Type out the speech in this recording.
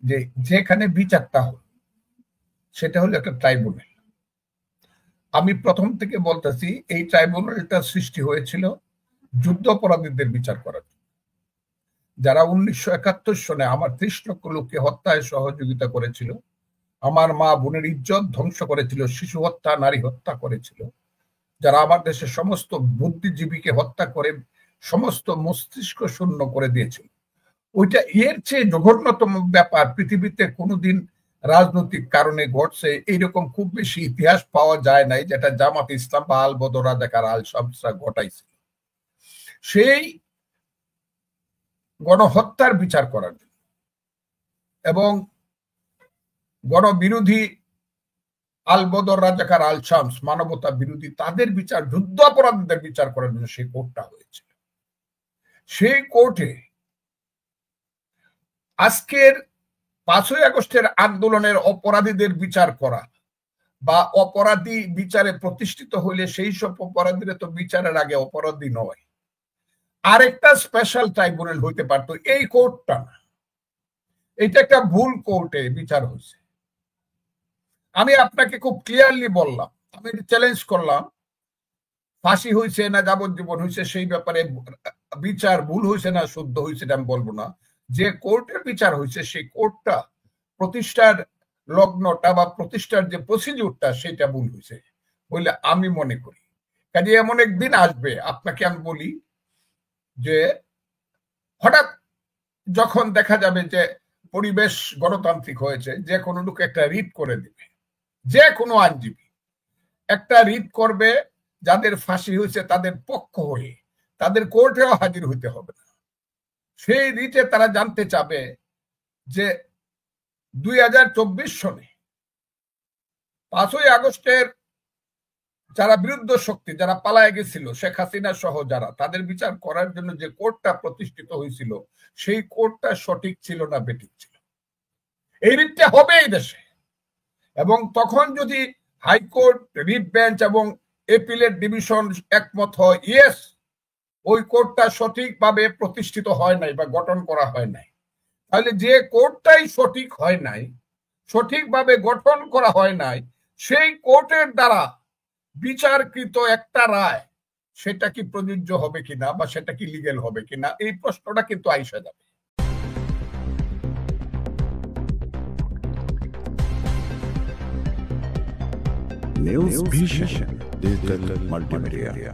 যে যেখানে বিচারটা হল সেটা হলো একটা ট্রাইব্যুনাল। আমি প্রথম থেকে বলতেছি এই ট্রাইব্যুনালটা সৃষ্টি হয়েছিল যুদ্ধ অপরাধীদের বিচার করার জন্য, যারা 1971 সনে আমার 30 লক্ষ লোককে হত্যায় সহযোগিতা করেছিল, আমার মা বোনের ইজ্জত ধ্বংস করেছিল, শিশু হত্যা, নারী হত্যা করেছিল, যারা আমার দেশের সমস্ত বুদ্ধিজীবীকে হত্যা করে সমস্ত মস্তিষ্ক শূন্য করে দিয়েছিল। ওইটা এর চেয়ে জঘন্যতম ব্যাপার পৃথিবীতে কোনোদিন রাজনৈতিক কারণে ঘটছে এইরকম খুব বেশি ইতিহাস পাওয়া যায় নাই, যেটা জামাত ইসলাম বা আল বদর রাজাকার আল শামসরা ঘটাইছিল। সেই গণহত্যার বিচার করার জন্য এবং গণবিরোধী আল বদর রাজাকার আল শামস মানবতা বিরোধী তাদের বিচার, যুদ্ধ অপরাধীদের বিচার করার জন্য সেই কোর্টটা হয়েছিল। সেই কোর্টে আজকের 5ই আগস্টের আন্দোলনের অপরাধীদের বিচার করা বা অপরাধী বিচারে প্রতিষ্ঠিত হইলে সেই সব অপরাধীরা তো বিচারের আগে অপরাধী নয়, আরেকটা স্পেশাল ট্রাইব্যুনাল হইতে পারতো, এই কোর্টটা না। এটা একটা ভুল কোর্টে বিচার হয়েছে। আমি আপনাকে খুব ক্লিয়ারলি বললাম, আমি চ্যালেঞ্জ করলাম, ফাঁসি হয়েছে না যাবজ্জীবন হয়েছে সেই ব্যাপারে বিচার ভুল হয়েছে না শুদ্ধ হয়েছে আমি বলবো না। যে কোর্টের বিচার হয়েছে সেই কোর্টটা প্রতিষ্ঠার লগ্নটা বা প্রতিষ্ঠার যে প্রসিডিউরটা সেটা ভুল হয়েছে বলে আমি মনে করি। কাজে এমন একদিন আসবে, আপনাকে আমি বলি যে হঠাৎ যখন দেখা যাবে যে পরিবেশ গণতান্ত্রিক হয়েছে, যে কোনো লোক একটা রিট করে দিবে, যে কোনো আইনজীবী একটা রিট করবে, যাদের ফাঁসি হয়েছে তাদের পক্ষ হয়ে তাদের কোর্টেও হাজির হইতে হবে না। সেই রিটে তারা জানতে চাবে যে 2024 সনে 5ই আগস্টের যারা বিরুদ্ধ শক্তি, যারা পালায় গেছিল, শেখ হাসিনা সহ যারা, তাদের বিচার করার জন্য যে কোর্টটা প্রতিষ্ঠিত হয়েছিল সেই কোর্টটা সঠিক ছিল না বেঠিক ছিল। এই রিটটা হবে এই দেশে, এবং তখন যদি হাইকোর্ট, রিট বেঞ্চ এবং এপিলেট ডিভিশন একমত হয় ইয়েস ওই কোর্টটা সঠিকভাবে প্রতিষ্ঠিত হয় নাই বা গঠন করা হয় নাই, তাহলে যে কোর্টটাই সঠিক হয় নাই, সঠিকভাবে গঠন করা হয় নাই, সেই কোর্টের দ্বারা বিচারকৃত একটা রায় সেটা কি প্রযোজ্য হবে কিনা বা সেটা কি লিগ্যাল হবে কিনা, এই প্রশ্নটা কিন্তু আইসা যাবে। News Vision Digital Multimedia.